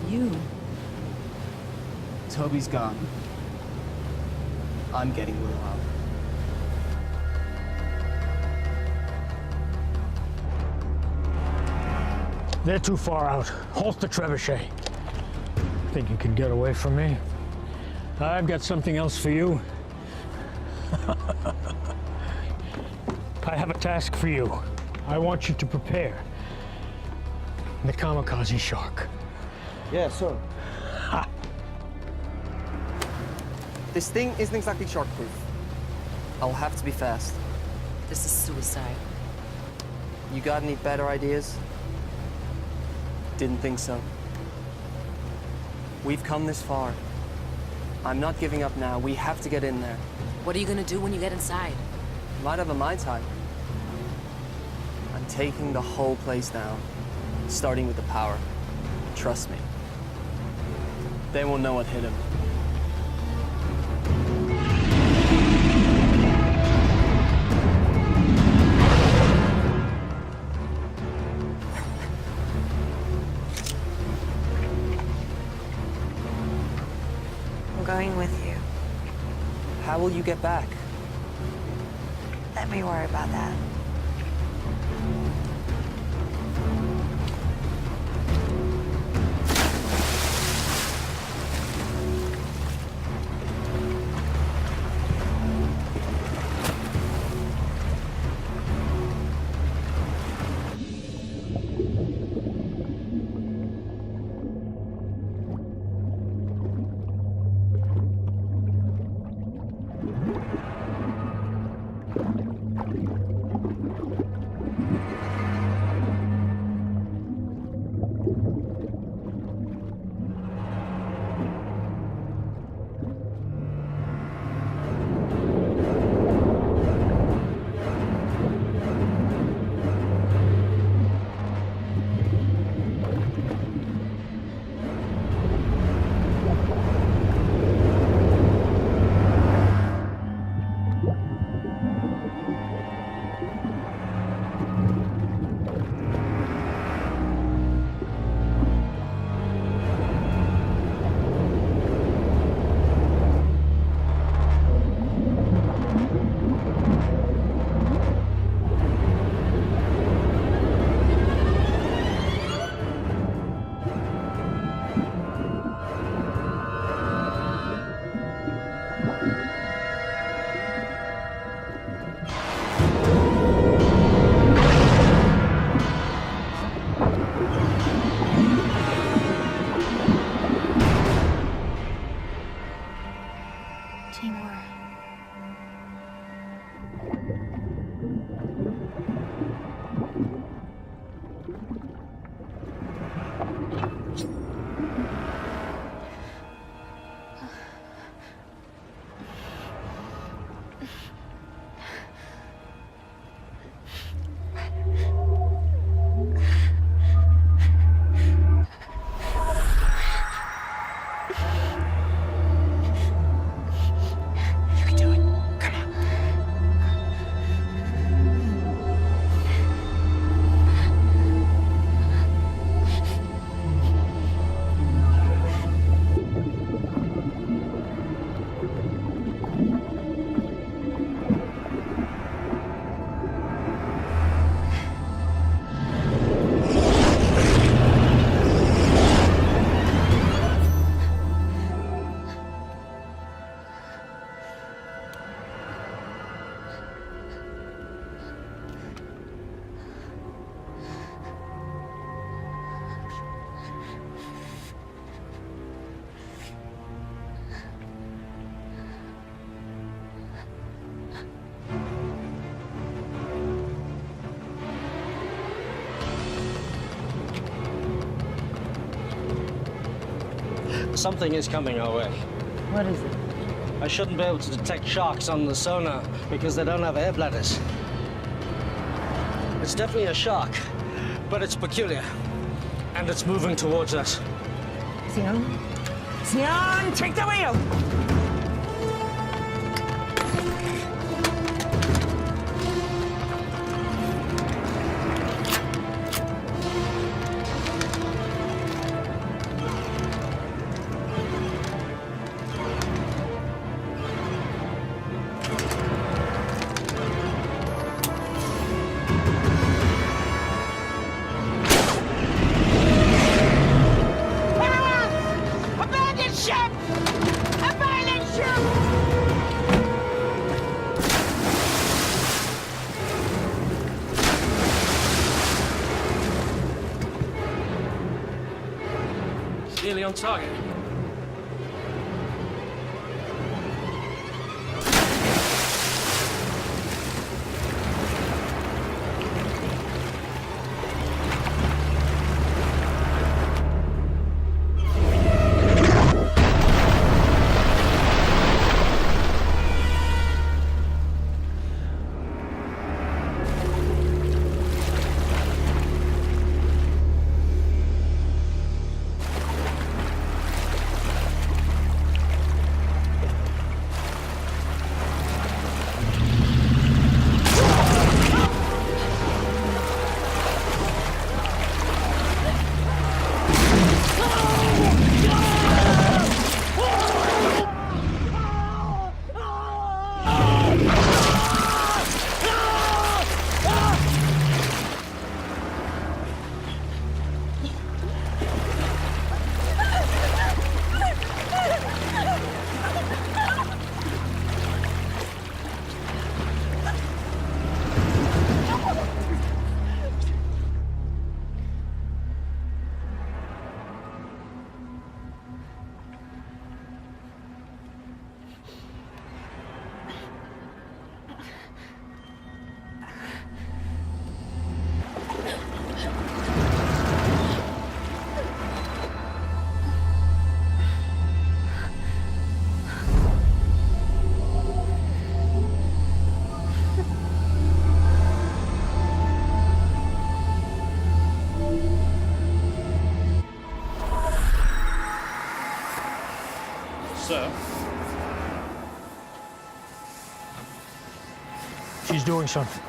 You? Toby's gone. I'm getting Will out. They're too far out. Halt the trebuchet. Think you can get away from me? I've got something else for you. I have a task for you. I want you to prepare the kamikaze shark. Yeah, sure. This thing isn't exactly shark-proof. I'll have to be fast. This is suicide. You got any better ideas? Didn't think so. We've come this far. I'm not giving up now. We have to get in there. What are you gonna do when you get inside? Might have a Mai Tai. I'm taking the whole place down, starting with the power. Trust me. They won't know what hit him. I'm going with you. How will you get back? Let me worry about that. Something is coming our way. What is it? I shouldn't be able to detect sharks on the sonar because they don't have air bladders. It's definitely a shark, but it's peculiar. And it's moving towards us. Sion? Sion, take the wheel! Nearly on target. Sir? She's doing something.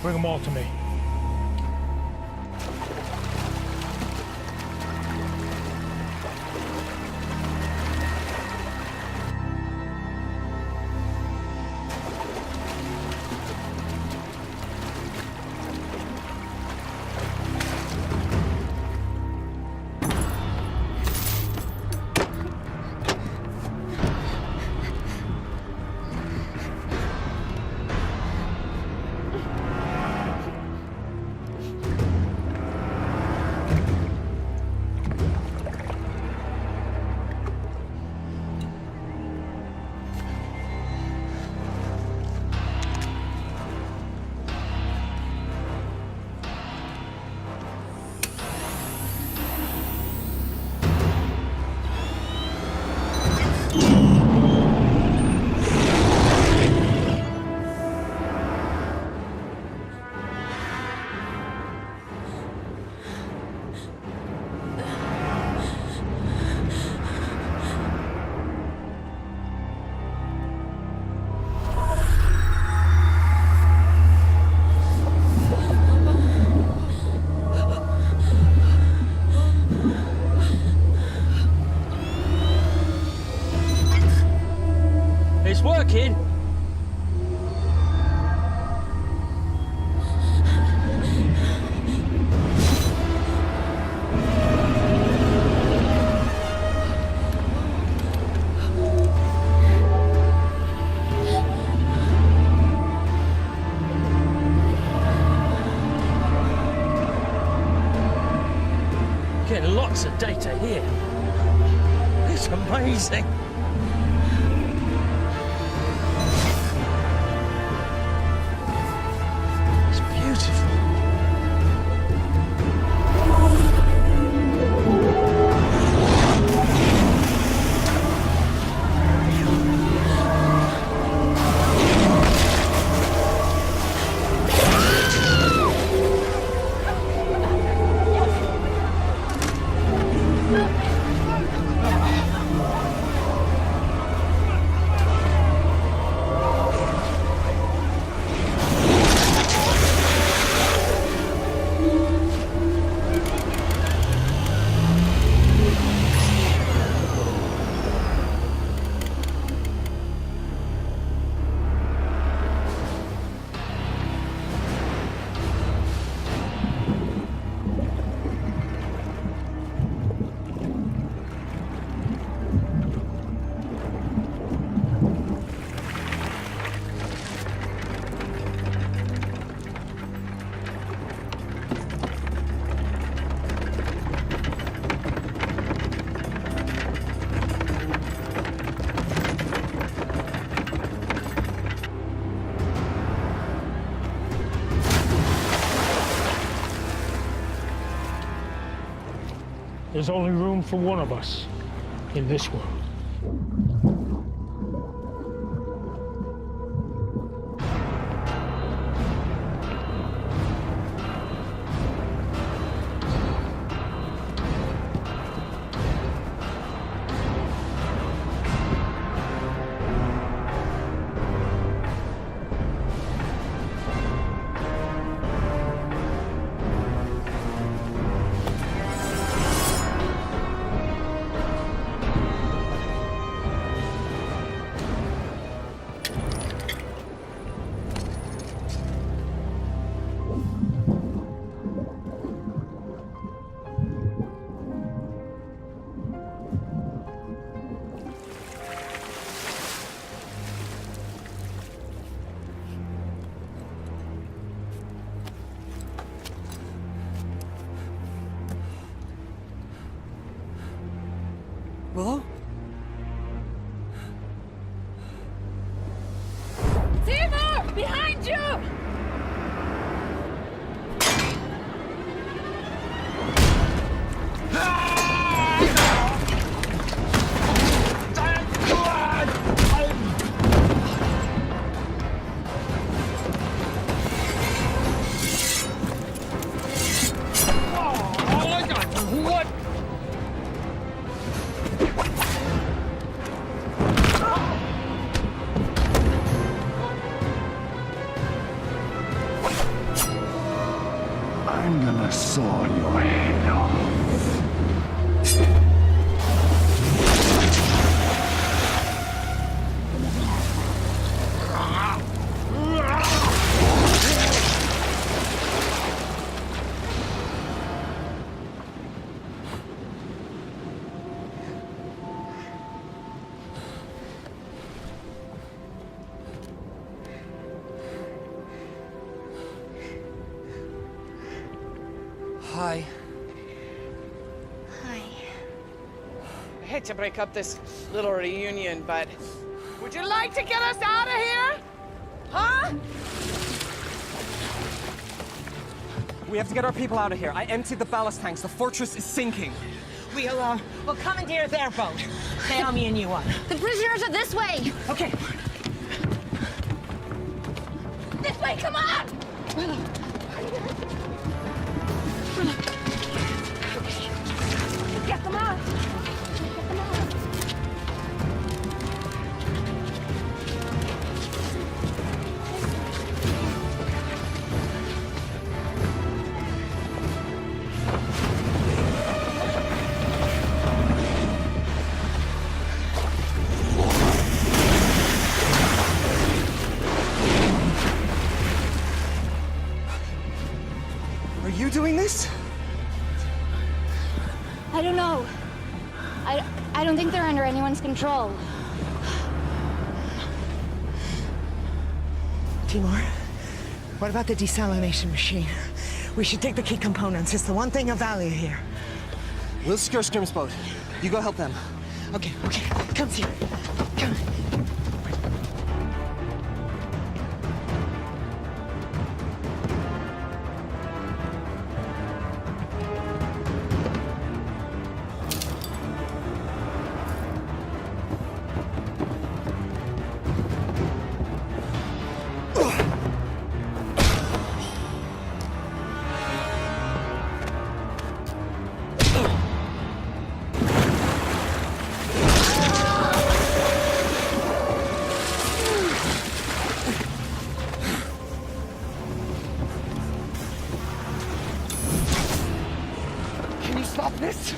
Bring them all to me. getting lots of data here. It's amazing. It's beautiful. There's only room for one of us in this world. Willow? Timur! Behind you! I'm gonna saw your head off. Hi. Hi. I hate to break up this little reunion, but would you like to get us out of here? Huh? We have to get our people out of here. I emptied the ballast tanks. The fortress is sinking. We'll commandeer their boat. Naomi and you up. The prisoners are this way. Okay. This way, come on! Get them out! Get them out! Are you doing this? I don't know. I don't think they're under anyone's control. Timur, what about the desalination machine? We should take the key components. It's the one thing of value here. We'll secure Scrim's boat. You go help them. Okay, come here. Come.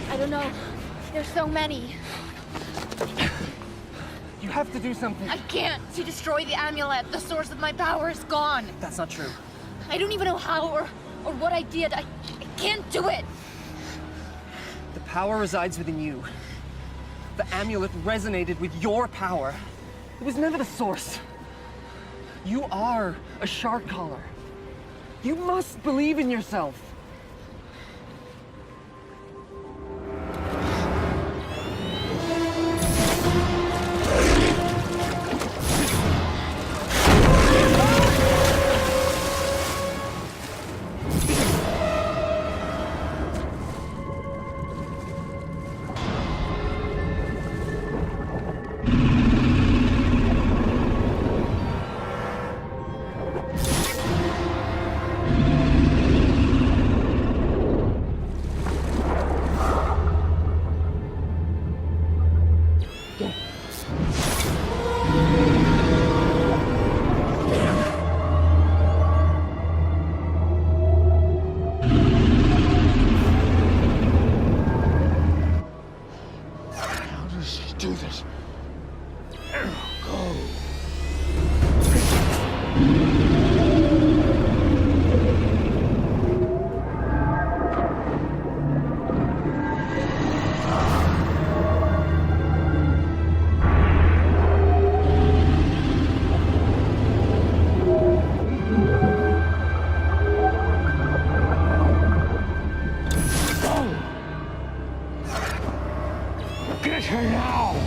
I don't know. There's so many. You have to do something. I can't. She destroyed the amulet. The source of my power is gone. That's not true. I don't even know how or what I did. I can't do it. The power resides within you. The amulet resonated with your power. It was never the source. You are a shark caller. You must believe in yourself. Get her now!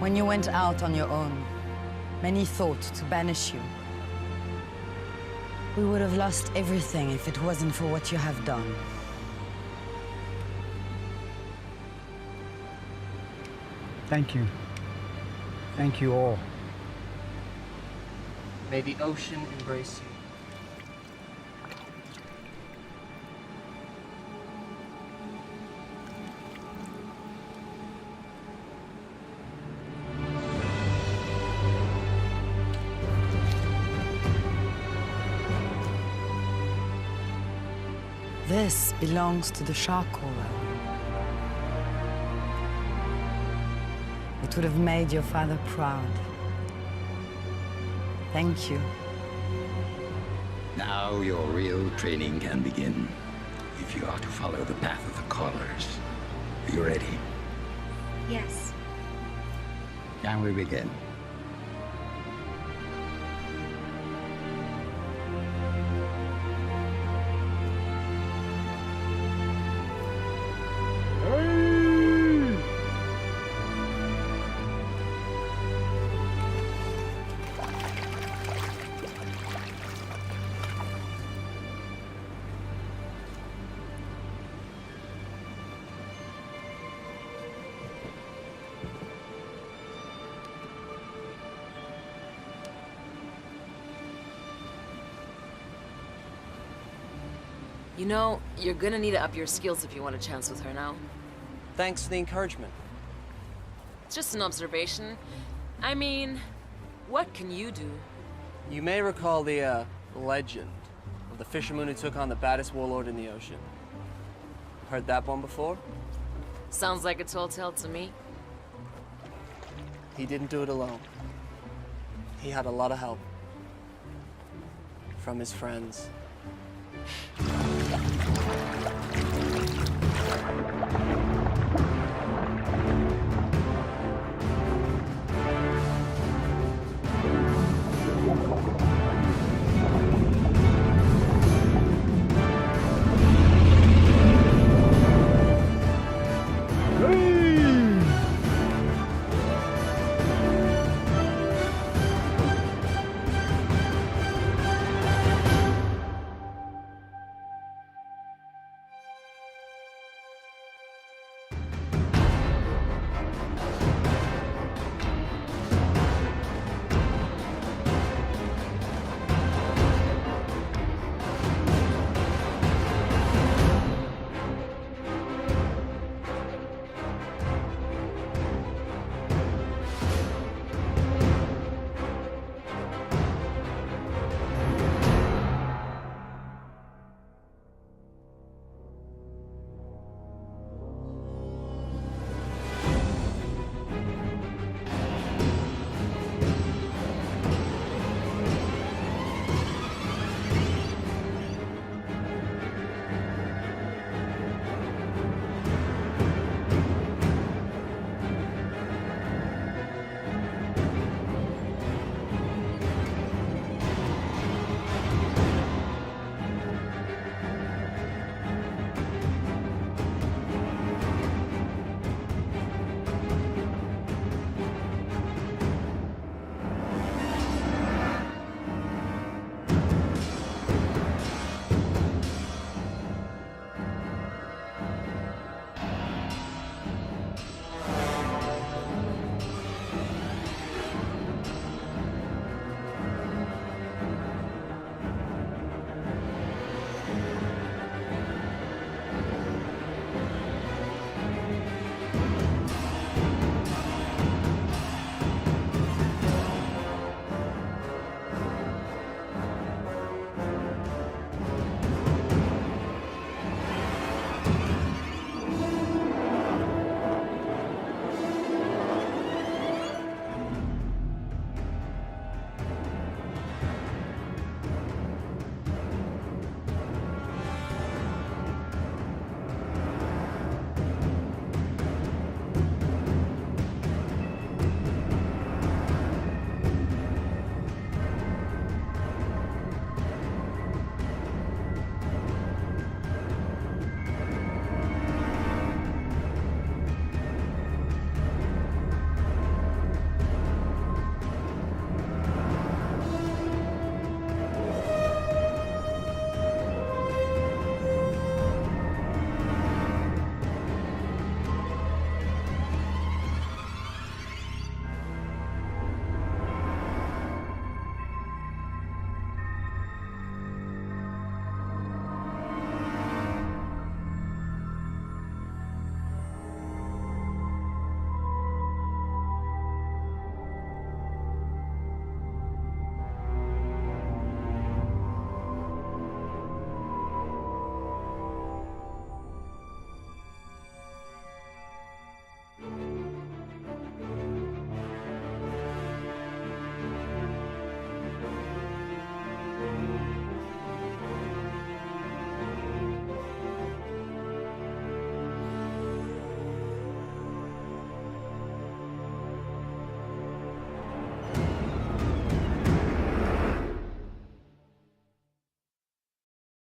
When you went out on your own, many thought to banish you. We would have lost everything if it wasn't for what you have done. Thank you. Thank you all. May the ocean embrace you. This belongs to the shark caller. It would have made your father proud. Thank you. Now your real training can begin. If you are to follow the path of the callers. Are you ready? Yes. Can we begin? You know, you're gonna need to up your skills if you want a chance with her now. Thanks for the encouragement. It's just an observation. I mean, what can you do? You may recall the, legend of the fisherman who took on the baddest warlord in the ocean. Heard that one before? Sounds like a tall tale to me. He didn't do it alone. He had a lot of help. From his friends.